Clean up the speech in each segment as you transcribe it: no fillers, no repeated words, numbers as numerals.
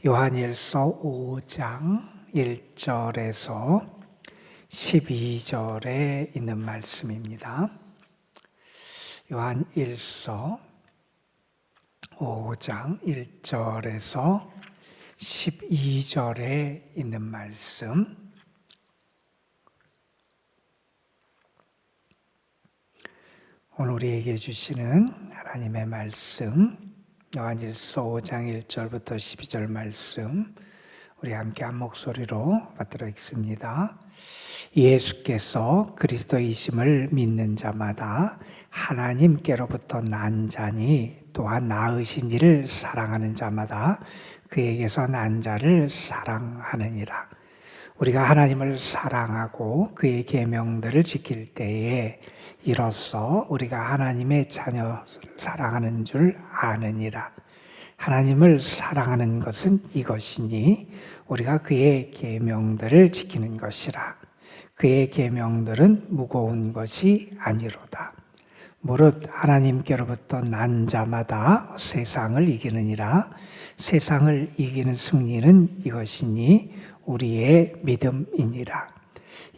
요한일서 5장 1절에서 12절에 있는 말씀입니다. 요한일서 5장 1절에서 12절에 있는 말씀, 오늘 우리에게 주시는 하나님의 말씀, 요한일서 5장 1절부터 12절 말씀, 우리 함께 한 목소리로 받들어 읽습니다. 예수께서 그리스도이심을 믿는 자마다 하나님께로부터 난 자니 또한 낳으신 이를 사랑하는 자마다 그에게서 난 자를 사랑하느니라. 우리가 하나님을 사랑하고 그의 계명들을 지킬 때에 이로써 우리가 하나님의 자녀를 사랑하는 줄 아느니라. 하나님을 사랑하는 것은 이것이니 우리가 그의 계명들을 지키는 것이라. 그의 계명들은 무거운 것이 아니로다. 무릇 하나님께로부터 난 자마다 세상을 이기느니라. 세상을 이기는 승리는 이것이니 우리의 믿음이니라.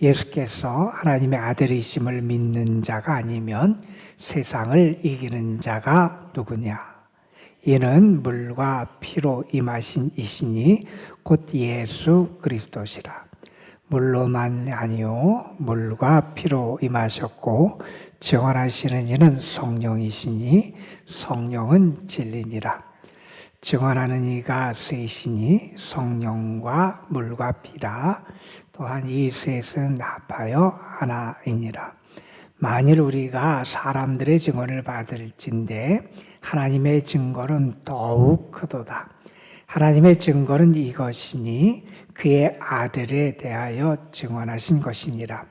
예수께서 하나님의 아들이심을 믿는 자가 아니면 세상을 이기는 자가 누구냐? 이는 물과 피로 임하신 이시니 곧 예수 그리스도시라. 물로만 아니요 물과 피로 임하셨고 증언하시는 이는 성령이시니 성령은 진리니라. 증언하는 이가 셋이니 성령과 물과 피라. 또한 이 셋은 합하여 하나이니라. 만일 우리가 사람들의 증언을 받을진대 하나님의 증거는 더욱 크도다. 하나님의 증거는 이것이니 그의 아들에 대하여 증언하신 것이니라.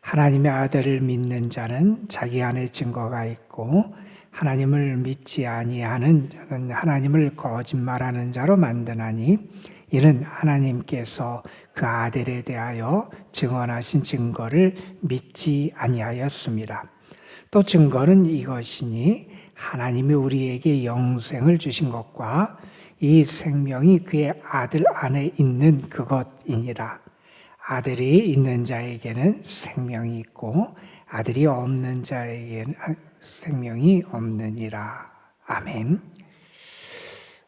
하나님의 아들을 믿는 자는 자기 안에 증거가 있고 하나님을 믿지 아니하는 자는 하나님을 거짓말하는 자로 만드나니 이는 하나님께서 그 아들에 대하여 증언하신 증거를 믿지 아니하였습니다. 또 증거는 이것이니 하나님이 우리에게 영생을 주신 것과 이 생명이 그의 아들 안에 있는 그것이니라. 아들이 있는 자에게는 생명이 있고 아들이 없는 자에게는 생명이 없느니라. 아멘.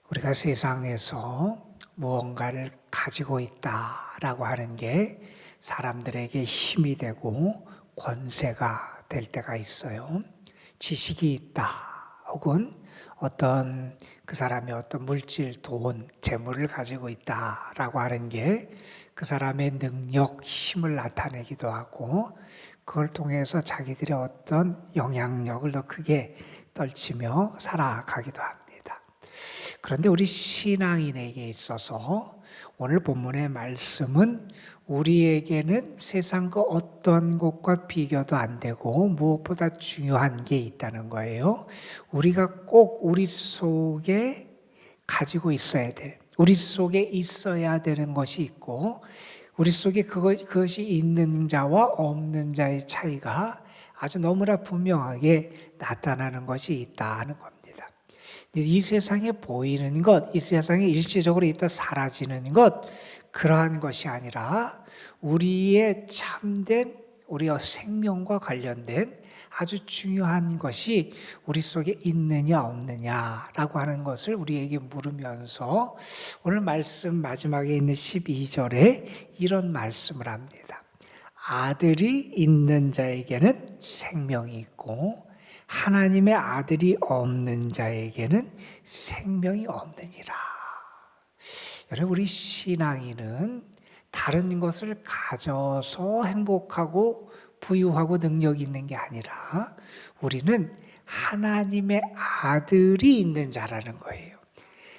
우리가 세상에서 무언가를 가지고 있다라고 하는 게 사람들에게 힘이 되고 권세가 될 때가 있어요. 지식이 있다 혹은 어떤 그 사람이 어떤 물질, 돈, 재물을 가지고 있다라고 하는 게 그 사람의 능력, 힘을 나타내기도 하고 그걸 통해서 자기들의 어떤 영향력을 더 크게 떨치며 살아가기도 합니다. 그런데 우리 신앙인에게 있어서 오늘 본문의 말씀은 우리에게는 세상 그 어떤 것과 비교도 안 되고 무엇보다 중요한 게 있다는 거예요. 우리가 꼭 우리 속에 가지고 있어야 될, 우리 속에 있어야 되는 것이 있고 우리 속에 그것이 있는 자와 없는 자의 차이가 아주 너무나 분명하게 나타나는 것이 있다는 겁니다. 이 세상에 보이는 것, 이 세상에 일시적으로 있다 사라지는 것, 그러한 것이 아니라 우리의 참된 우리의 생명과 관련된 아주 중요한 것이 우리 속에 있느냐 없느냐라고 하는 것을 우리에게 물으면서 오늘 말씀 마지막에 있는 12절에 이런 말씀을 합니다. 아들이 있는 자에게는 생명이 있고 하나님의 아들이 없는 자에게는 생명이 없느니라. 여러분, 우리 신앙인은 다른 것을 가져서 행복하고 부유하고 능력이 있는 게 아니라 우리는 하나님의 아들이 있는 자라는 거예요.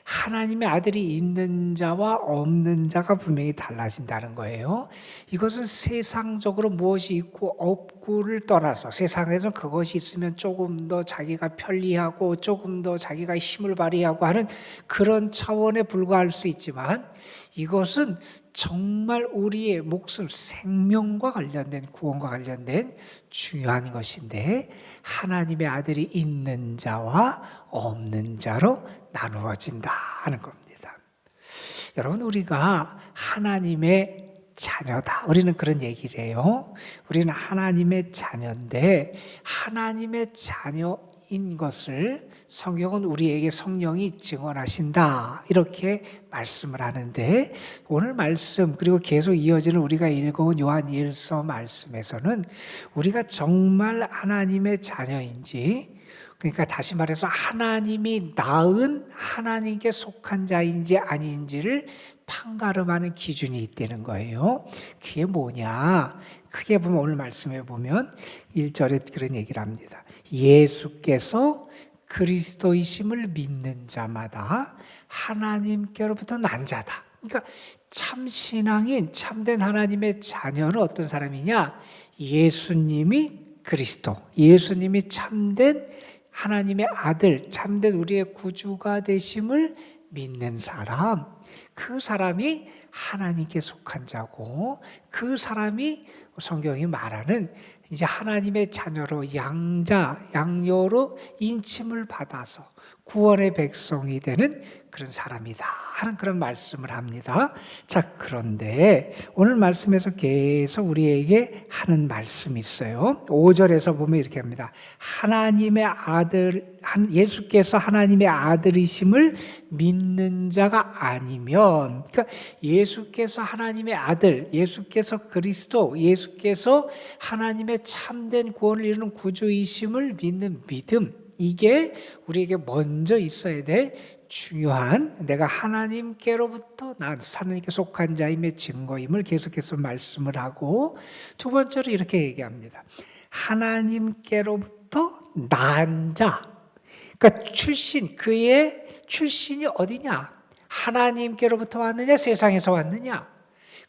하나님의 아들이 있는 자와 없는 자가 분명히 달라진다는 거예요. 이것은 세상적으로 무엇이 있고 없고를 떠나서 세상에서 그것이 있으면 조금 더 자기가 편리하고 조금 더 자기가 힘을 발휘하고 하는 그런 차원에 불과할 수 있지만 이것은 정말 우리의 목숨, 생명과 관련된 구원과 관련된 중요한 것인데 하나님의 아들이 있는 자와 없는 자로 나누어진다 하는 겁니다. 여러분, 우리가 하나님의 자녀다. 우리는 그런 얘기를 해요. 우리는 하나님의 자녀인데 하나님의 자녀인 것을 성경은 우리에게 성령이 증언하신다. 이렇게 말씀을 하는데 오늘 말씀 그리고 계속 이어지는 우리가 읽어온 요한 1서 말씀에서는 우리가 정말 하나님의 자녀인지, 그러니까 다시 말해서 하나님이 낳은 하나님께 속한 자인지 아닌지를 판가름하는 기준이 있다는 거예요. 그게 뭐냐? 크게 보면 오늘 말씀에 보면 1절에 그런 얘기를 합니다. 예수께서 그리스도이심을 믿는 자마다 하나님께로부터 난 자다. 그러니까 참신앙인 참된 하나님의 자녀는 어떤 사람이냐? 예수님이 그리스도, 예수님이 참된 하나님의 아들, 참된 우리의 구주가 되심을 믿는 사람, 그 사람이 하나님께 속한 자고, 그 사람이 성경이 말하는 이제 하나님의 자녀로 양녀로 인침을 받아서 구원의 백성이 되는 그런 사람이다 하는 그런 말씀을 합니다. 자, 그런데 오늘 말씀에서 계속 우리에게 하는 말씀이 있어요. 5절에서 보면 이렇게 합니다. 하나님의 아들, 예수께서 하나님의 아들이심을 믿는 자가 아니면, 그러니까 예수께서 하나님의 아들, 예수께서 그리스도, 예수께서 하나님의 참된 구원을 이루는 구주이심을 믿는 믿음, 이게 우리에게 먼저 있어야 될 중요한, 내가 하나님께로부터 난 하나님께 속한 자임의 증거임을 계속해서 말씀을 하고, 두 번째로 이렇게 얘기합니다. 하나님께로부터 난 자, 그러니까 출신, 그의 출신이 어디냐? 하나님께로부터 왔느냐? 세상에서 왔느냐?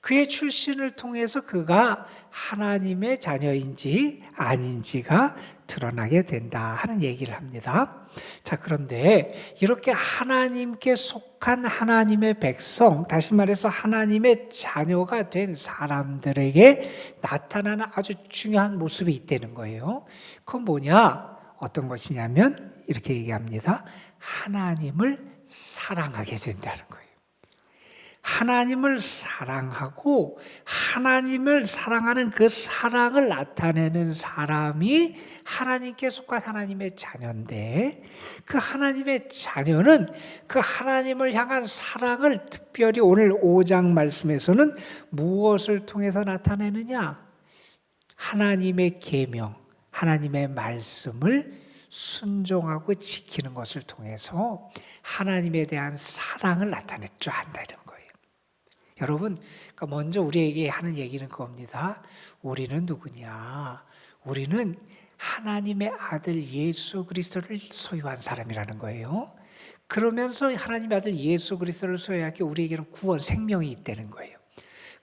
그의 출신을 통해서 그가 하나님의 자녀인지 아닌지가 드러나게 된다 하는 얘기를 합니다. 자, 그런데 이렇게 하나님께 속한 하나님의 백성, 다시 말해서 하나님의 자녀가 된 사람들에게 나타나는 아주 중요한 모습이 있다는 거예요. 그건 뭐냐? 어떤 것이냐면 이렇게 얘기합니다. 하나님을 사랑하게 된다는 거예요. 하나님을 사랑하고 하나님을 사랑하는 그 사랑을 나타내는 사람이 하나님께 속한 하나님의 자녀인데, 그 하나님의 자녀는 그 하나님을 향한 사랑을 특별히 오늘 5장 말씀에서는 무엇을 통해서 나타내느냐? 하나님의 계명, 하나님의 말씀을 순종하고 지키는 것을 통해서 하나님에 대한 사랑을 나타내줘 한다는 거예요. 여러분, 그러니까 먼저 우리에게 하는 얘기는 그겁니다. 우리는 누구냐? 우리는 하나님의 아들 예수 그리스도를 소유한 사람이라는 거예요. 그러면서 하나님의 아들 예수 그리스도를 소유하기에 우리에게는 구원, 생명이 있다는 거예요.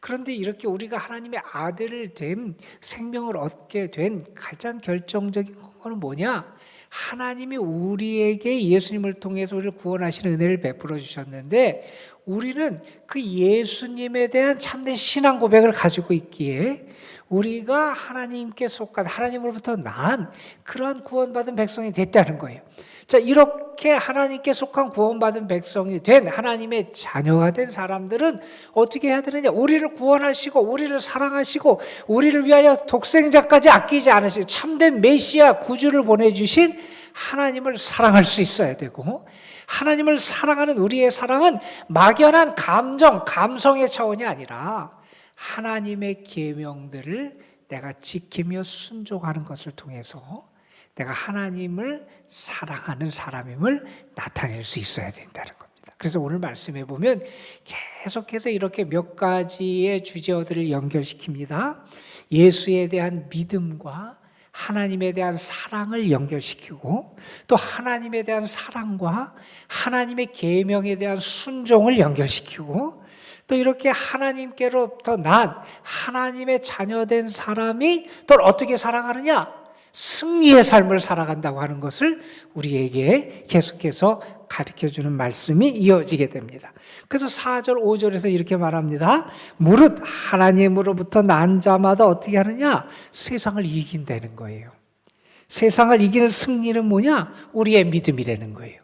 그런데 이렇게 우리가 하나님의 아들을 된, 생명을 얻게 된 가장 결정적인 건 뭐냐? 하나님이 우리에게 예수님을 통해서 우리를 구원하시는 은혜를 베풀어 주셨는데, 우리는 그 예수님에 대한 참된 신앙 고백을 가지고 있기에 우리가 하나님께 속한, 하나님으로부터 난 그러한 구원받은 백성이 됐다는 거예요. 자, 이렇게 하나님께 속한 구원받은 백성이 된, 하나님의 자녀가 된 사람들은 어떻게 해야 되느냐? 우리를 구원하시고 우리를 사랑하시고 우리를 위하여 독생자까지 아끼지 않으시고 참된 메시아 구주를 보내주신 하나님을 사랑할 수 있어야 되고, 하나님을 사랑하는 우리의 사랑은 막연한 감정, 감성의 차원이 아니라 하나님의 계명들을 내가 지키며 순종하는 것을 통해서 내가 하나님을 사랑하는 사람임을 나타낼 수 있어야 된다는 겁니다. 그래서 오늘 말씀해 보면 계속해서 이렇게 몇 가지의 주제어들을 연결시킵니다. 예수에 대한 믿음과 하나님에 대한 사랑을 연결시키고, 또 하나님에 대한 사랑과 하나님의 계명에 대한 순종을 연결시키고, 또 이렇게 하나님께로부터 난 하나님의 자녀된 사람이 또 어떻게 살아가느냐? 승리의 삶을 살아간다고 하는 것을 우리에게 계속해서 가르쳐주는 말씀이 이어지게 됩니다. 그래서 4절, 5절에서 이렇게 말합니다. 무릇 하나님으로부터 난 자마다 어떻게 하느냐? 세상을 이긴다는 거예요. 세상을 이기는 승리는 뭐냐? 우리의 믿음이라는 거예요.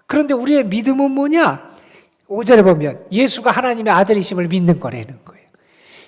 그런데 우리의 믿음은 뭐냐? 5절에 보면 예수가 하나님의 아들이심을 믿는 거라는 거예요.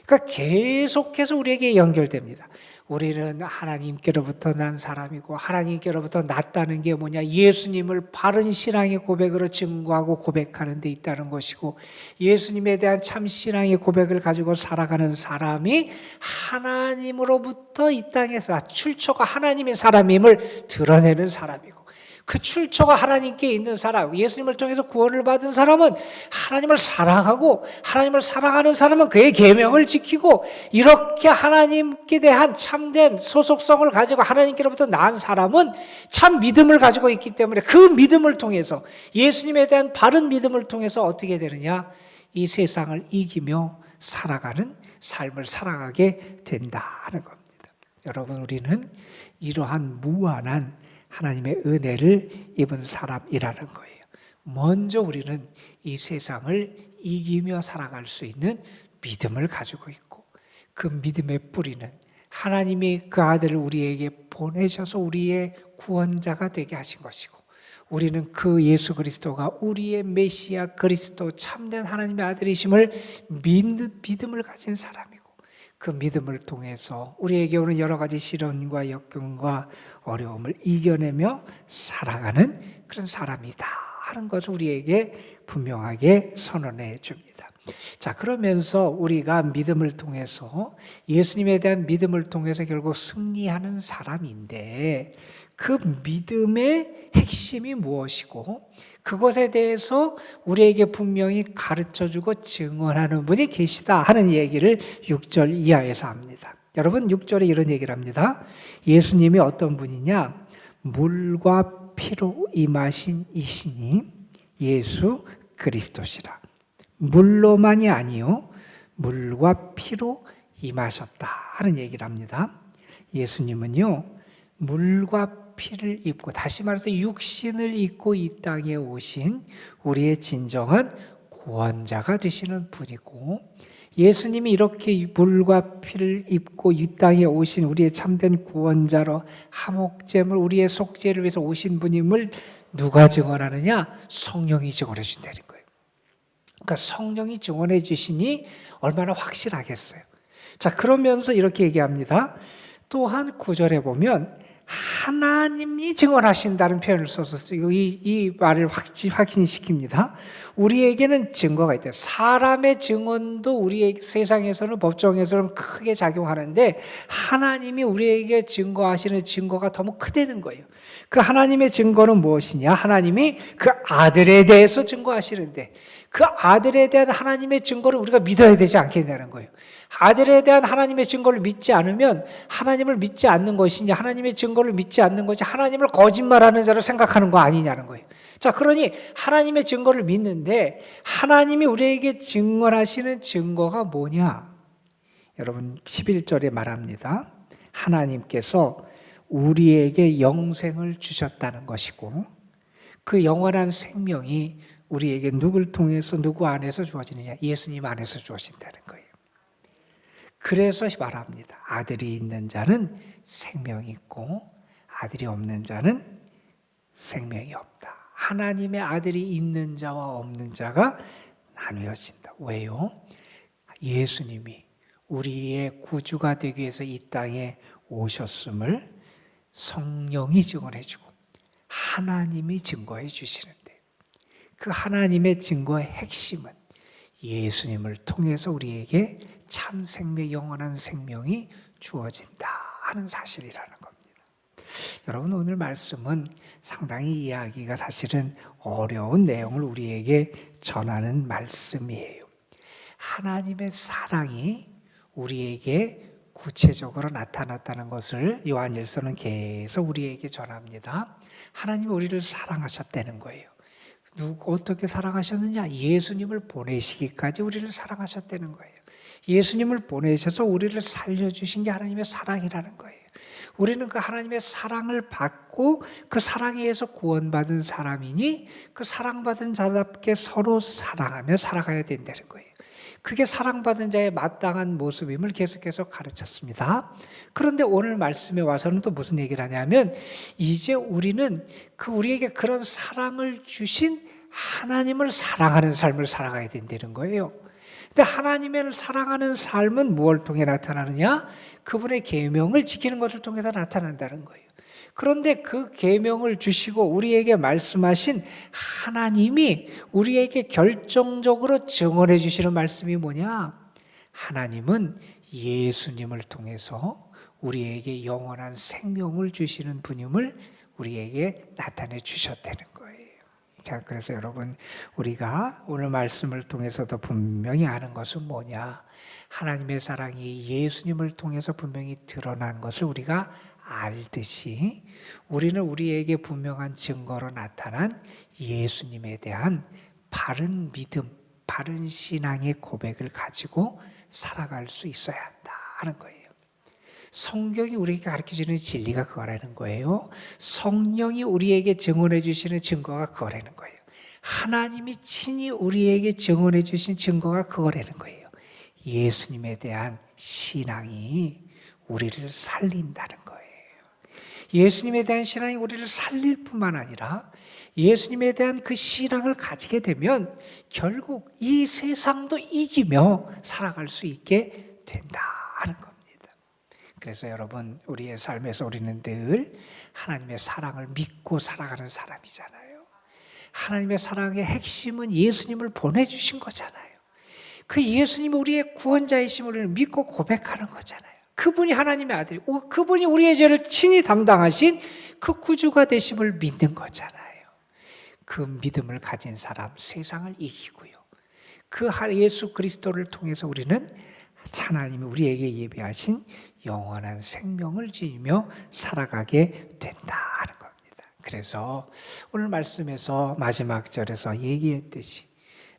그러니까 계속해서 우리에게 연결됩니다. 우리는 하나님께로부터 난 사람이고 하나님께로부터 났다는 게 뭐냐? 예수님을 바른 신앙의 고백으로 증거하고 고백하는 데 있다는 것이고, 예수님에 대한 참 신앙의 고백을 가지고 살아가는 사람이 하나님으로부터 이 땅에서 출처가 하나님의 사람임을 드러내는 사람이고, 그 출처가 하나님께 있는 사람, 예수님을 통해서 구원을 받은 사람은 하나님을 사랑하고, 하나님을 사랑하는 사람은 그의 계명을 지키고, 이렇게 하나님께 대한 참된 소속성을 가지고 하나님께로부터 나은 사람은 참 믿음을 가지고 있기 때문에 그 믿음을 통해서, 예수님에 대한 바른 믿음을 통해서 어떻게 되느냐? 이 세상을 이기며 살아가는 삶을 살아가게 된다는 겁니다. 여러분, 우리는 이러한 무한한 하나님의 은혜를 입은 사람이라는 거예요. 먼저 우리는 이 세상을 이기며 살아갈 수 있는 믿음을 가지고 있고, 그 믿음의 뿌리는 하나님이 그 아들을 우리에게 보내셔서 우리의 구원자가 되게 하신 것이고, 우리는 그 예수 그리스도가 우리의 메시아 그리스도 참된 하나님의 아들이심을 믿음을 가진 사람이고, 그 믿음을 통해서 우리에게 오는 여러 가지 시련과 역경과 어려움을 이겨내며 살아가는 그런 사람이다 하는 것을 우리에게 분명하게 선언해 줍니다. 자, 그러면서 우리가 믿음을 통해서, 예수님에 대한 믿음을 통해서 결국 승리하는 사람인데, 그 믿음의 핵심이 무엇이고 그것에 대해서 우리에게 분명히 가르쳐주고 증언하는 분이 계시다 하는 얘기를 6절 이하에서 합니다. 여러분, 6절에 이런 얘기를 합니다. 예수님이 어떤 분이냐? 물과 피로 임하신 이시니 예수 그리스도시라. 물로만이 아니요 물과 피로 임하셨다 하는 얘기를 합니다. 예수님은요, 물과 피를 입고, 다시 말해서 육신을 입고 이 땅에 오신 우리의 진정한 구원자가 되시는 분이고, 예수님이 이렇게 물과 피를 입고 이 땅에 오신 우리의 참된 구원자로 하목제물, 우리의 속죄를 위해서 오신 분임을 누가 증언하느냐? 성령이 증언해 준다는 거예요. 그러니까 성령이 증언해 주시니 얼마나 확실하겠어요. 자, 그러면서 이렇게 얘기합니다. 또한 9절에 보면 하나님이 증언하신다는 표현을 써서 이 말을 확신시킵니다. 우리에게는 증거가 있다. 사람의 증언도 우리의 세상에서는, 법정에서는 크게 작용하는데, 하나님이 우리에게 증거하시는 증거가 너무 크다는 거예요. 그 하나님의 증거는 무엇이냐? 하나님이 그 아들에 대해서 증거하시는데, 그 아들에 대한 하나님의 증거를 우리가 믿어야 되지 않겠냐는 거예요. 아들에 대한 하나님의 증거를 믿지 않으면 하나님을 믿지 않는 것이냐, 하나님의 증거를 믿지 않는 것이 하나님을 거짓말하는 자로 생각하는 거 아니냐는 거예요. 자, 그러니 하나님의 증거를 믿는데 하나님이 우리에게 증언하시는 증거가 뭐냐? 여러분, 11절에 말합니다. 하나님께서 우리에게 영생을 주셨다는 것이고, 그 영원한 생명이 우리에게 누굴 통해서, 누구 안에서 주어지느냐? 예수님 안에서 주어진다는 거예요. 그래서 말합니다. 아들이 있는 자는 생명이 있고 아들이 없는 자는 생명이 없다. 하나님의 아들이 있는 자와 없는 자가 나누어진다. 왜요? 예수님이 우리의 구주가 되기 위해서 이 땅에 오셨음을 성령이 증언해주고 하나님이 증거해 주시는데, 그 하나님의 증거의 핵심은 예수님을 통해서 우리에게 참 생명, 영원한 생명이 주어진다 하는 사실이라는 겁니다. 여러분, 오늘 말씀은 상당히 이해하기가 사실은 어려운 내용을 우리에게 전하는 말씀이에요. 하나님의 사랑이 우리에게 구체적으로 나타났다는 것을 요한일서는 계속 우리에게 전합니다. 하나님이 우리를 사랑하셨다는 거예요. 어떻게 사랑하셨느냐? 예수님을 보내시기까지 우리를 사랑하셨다는 거예요. 예수님을 보내셔서 우리를 살려주신 게 하나님의 사랑이라는 거예요. 우리는 그 하나님의 사랑을 받고 그 사랑에 의해서 구원받은 사람이니, 그 사랑받은 자답게 서로 사랑하며 살아가야 된다는 거예요. 그게 사랑받은 자의 마땅한 모습임을 계속해서 가르쳤습니다. 그런데 오늘 말씀에 와서는 또 무슨 얘기를 하냐면, 이제 우리는 우리에게 그런 사랑을 주신 하나님을 사랑하는 삶을 살아가야 된다는 거예요. 근데 하나님을 사랑하는 삶은 무엇을 통해 나타나느냐? 그분의 계명을 지키는 것을 통해서 나타난다는 거예요. 그런데 그 계명을 주시고 우리에게 말씀하신 하나님이 우리에게 결정적으로 증언해 주시는 말씀이 뭐냐? 하나님은 예수님을 통해서 우리에게 영원한 생명을 주시는 분임을 우리에게 나타내 주셨다는 거예요. 자, 그래서 여러분, 우리가 오늘 말씀을 통해서도 분명히 아는 것은 뭐냐? 하나님의 사랑이 예수님을 통해서 분명히 드러난 것을 우리가 알듯이 우리는 우리에게 분명한 증거로 나타난 예수님에 대한 바른 믿음, 바른 신앙의 고백을 가지고 살아갈 수 있어야 한다 하는 거예요. 성경이 우리에게 가르쳐주는 진리가 그거라는 거예요. 성령이 우리에게 증언해 주시는 증거가 그거라는 거예요. 하나님이 친히 우리에게 증언해 주신 증거가 그거라는 거예요. 예수님에 대한 신앙이 우리를 살린다는 거예요. 예수님에 대한 신앙이 우리를 살릴 뿐만 아니라 예수님에 대한 그 신앙을 가지게 되면 결국 이 세상도 이기며 살아갈 수 있게 된다 하는 겁니다. 그래서 여러분, 우리의 삶에서 우리는 늘 하나님의 사랑을 믿고 살아가는 사람이잖아요. 하나님의 사랑의 핵심은 예수님을 보내주신 거잖아요. 그 예수님이 우리의 구원자이심을 우리는 믿고 고백하는 거잖아요. 그분이 하나님의 아들이고 그분이 우리의 죄를 친히 담당하신 그 구주가 되심을 믿는 거잖아요. 그 믿음을 가진 사람, 세상을 이기고요. 그 예수 그리스도를 통해서 우리는 하나님이 우리에게 예비하신 영원한 생명을 지니며 살아가게 된다 하는 겁니다. 그래서 오늘 말씀에서 마지막 절에서 얘기했듯이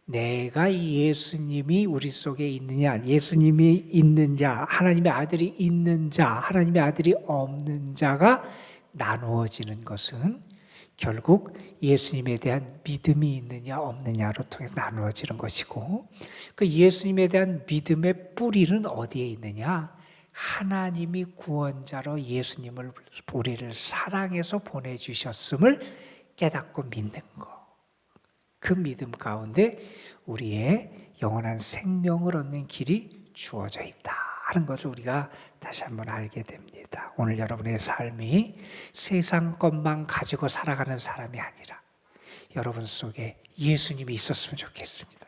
내가 예수님이 우리 속에 있느냐, 예수님이 있는 자, 하나님의 아들이 있는 자, 하나님의 아들이 없는 자가 나누어지는 것은 결국 예수님에 대한 믿음이 있느냐 없느냐로 통해서 나누어지는 것이고, 그 예수님에 대한 믿음의 뿌리는 어디에 있느냐? 하나님이 구원자로 예수님을 우리를 사랑해서 보내주셨음을 깨닫고 믿는 것. 그 믿음 가운데 우리의 영원한 생명을 얻는 길이 주어져 있다 하는 것을 우리가 다시 한번 알게 됩니다. 오늘 여러분의 삶이 세상 것만 가지고 살아가는 사람이 아니라 여러분 속에 예수님이 있었으면 좋겠습니다.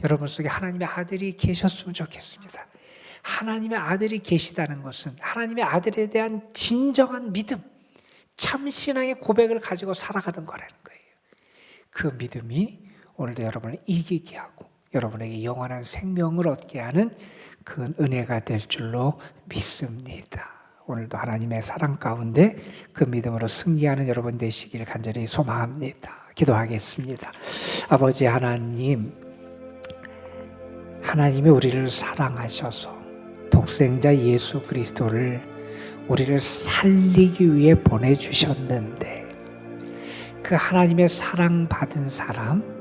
여러분 속에 하나님의 아들이 계셨으면 좋겠습니다. 하나님의 아들이 계시다는 것은 하나님의 아들에 대한 진정한 믿음, 참 신앙의 고백을 가지고 살아가는 거라는 거예요. 그 믿음이 오늘도 여러분을 이기게 하고 여러분에게 영원한 생명을 얻게 하는 그 은혜가 될 줄로 믿습니다. 오늘도 하나님의 사랑 가운데 그 믿음으로 승리하는 여러분 되시길 간절히 소망합니다. 기도하겠습니다. 아버지 하나님, 하나님이 우리를 사랑하셔서 독생자 예수 그리스도를 우리를 살리기 위해 보내주셨는데 그 하나님의 사랑받은 사람,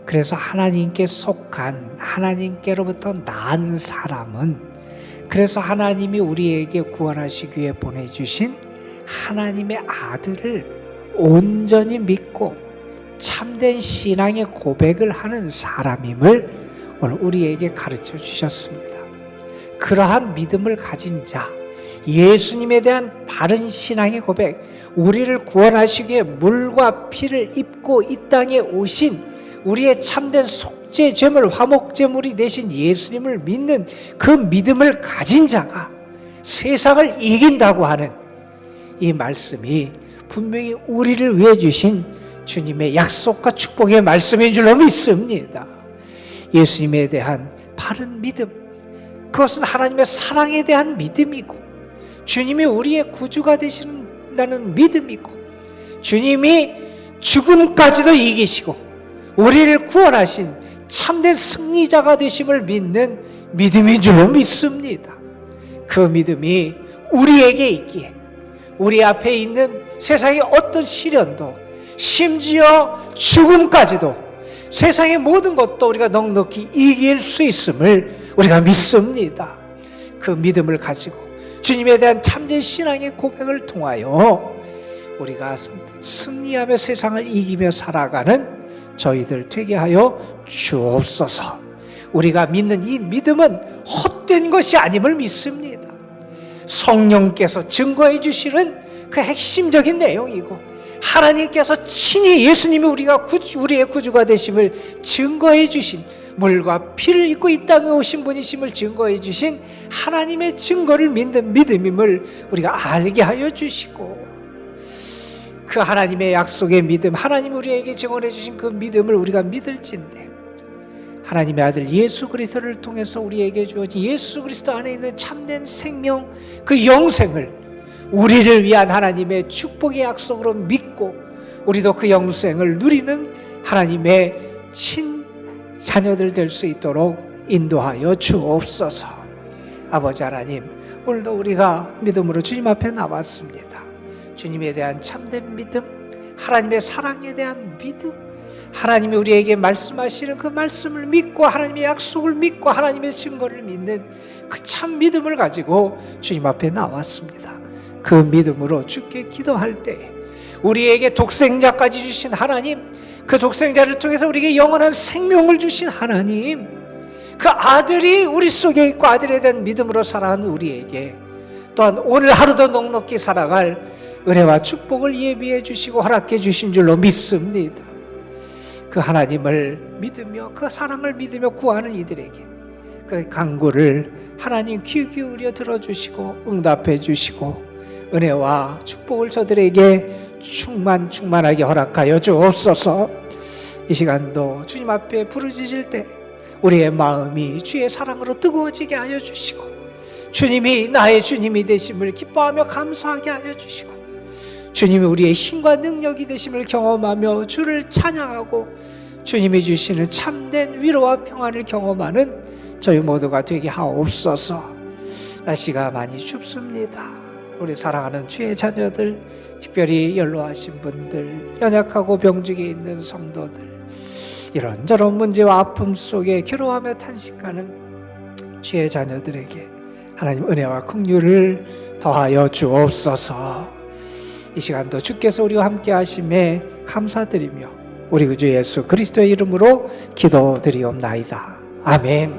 그래서 하나님께 속한 하나님께로부터 난 사람은 그래서 하나님이 우리에게 구원하시기 위해 보내주신 하나님의 아들을 온전히 믿고 참된 신앙의 고백을 하는 사람임을 오늘 우리에게 가르쳐 주셨습니다. 그러한 믿음을 가진 자, 예수님에 대한 바른 신앙의 고백, 우리를 구원하시기 위해 물과 피를 입고 이 땅에 오신 우리의 참된 속죄 제물, 화목 제물이 되신 예수님을 믿는 그 믿음을 가진 자가 세상을 이긴다고 하는 이 말씀이 분명히 우리를 위해 주신 주님의 약속과 축복의 말씀인 줄로 믿습니다. 예수님에 대한 바른 믿음, 그것은 하나님의 사랑에 대한 믿음이고 주님이 우리의 구주가 되신다는 믿음이고 주님이 죽음까지도 이기시고 우리를 구원하신 참된 승리자가 되심을 믿는 믿음인 줄로 믿습니다. 그 믿음이 우리에게 있기에 우리 앞에 있는 세상의 어떤 시련도 심지어 죽음까지도 세상의 모든 것도 우리가 넉넉히 이길 수 있음을 우리가 믿습니다. 그 믿음을 가지고 주님에 대한 참된 신앙의 고백을 통하여 우리가 승리하며 세상을 이기며 살아가는 저희들 되게 하여 주옵소서. 우리가 믿는 이 믿음은 헛된 것이 아님을 믿습니다. 성령께서 증거해 주시는 그 핵심적인 내용이고, 하나님께서 친히 예수님이 우리의 구주가 되심을 증거해 주신, 물과 피를 입고 이 땅에 오신 분이심을 증거해 주신 하나님의 증거를 믿는 믿음임을 우리가 알게 하여 주시고, 그 하나님의 약속의 믿음, 하나님 우리에게 증언해 주신 그 믿음을 우리가 믿을진데, 하나님의 아들 예수 그리스도를 통해서 우리에게 주어진 예수 그리스도 안에 있는 참된 생명, 그 영생을 우리를 위한 하나님의 축복의 약속으로 믿고, 우리도 그 영생을 누리는 하나님의 자녀들 될 수 있도록 인도하여 주옵소서. 아버지 하나님, 오늘도 우리가 믿음으로 주님 앞에 나왔습니다. 주님에 대한 참된 믿음, 하나님의 사랑에 대한 믿음, 하나님이 우리에게 말씀하시는 그 말씀을 믿고, 하나님의 약속을 믿고, 하나님의 증거를 믿는 그 참 믿음을 가지고 주님 앞에 나왔습니다. 그 믿음으로 주께 기도할 때 우리에게 독생자까지 주신 하나님, 그 독생자를 통해서 우리에게 영원한 생명을 주신 하나님, 그 아들이 우리 속에 있고 아들에 대한 믿음으로 살아가는 우리에게 또한 오늘 하루도 넉넉히 살아갈 은혜와 축복을 예비해 주시고 허락해 주신 줄로 믿습니다. 그 하나님을 믿으며 그 사랑을 믿으며 구하는 이들에게 그 간구를 하나님 귀 기울여 들어주시고 응답해 주시고 은혜와 축복을 저들에게 충만하게 허락하여 주옵소서. 이 시간도 주님 앞에 부르짖을 때 우리의 마음이 주의 사랑으로 뜨거워지게 하여 주시고, 주님이 나의 주님이 되심을 기뻐하며 감사하게 하여 주시고, 주님이 우리의 힘과 능력이 되심을 경험하며 주를 찬양하고 주님이 주시는 참된 위로와 평안을 경험하는 저희 모두가 되게 하옵소서. 날씨가 많이 춥습니다. 우리 사랑하는 주의 자녀들, 특별히 연로하신 분들, 연약하고 병중에 있는 성도들, 이런저런 문제와 아픔 속에 괴로워하며 탄식하는 주의 자녀들에게 하나님 은혜와 긍휼을 더하여 주옵소서. 이 시간도 주께서 우리와 함께 하심에 감사드리며 우리 구주 예수 그리스도의 이름으로 기도드리옵나이다. 아멘.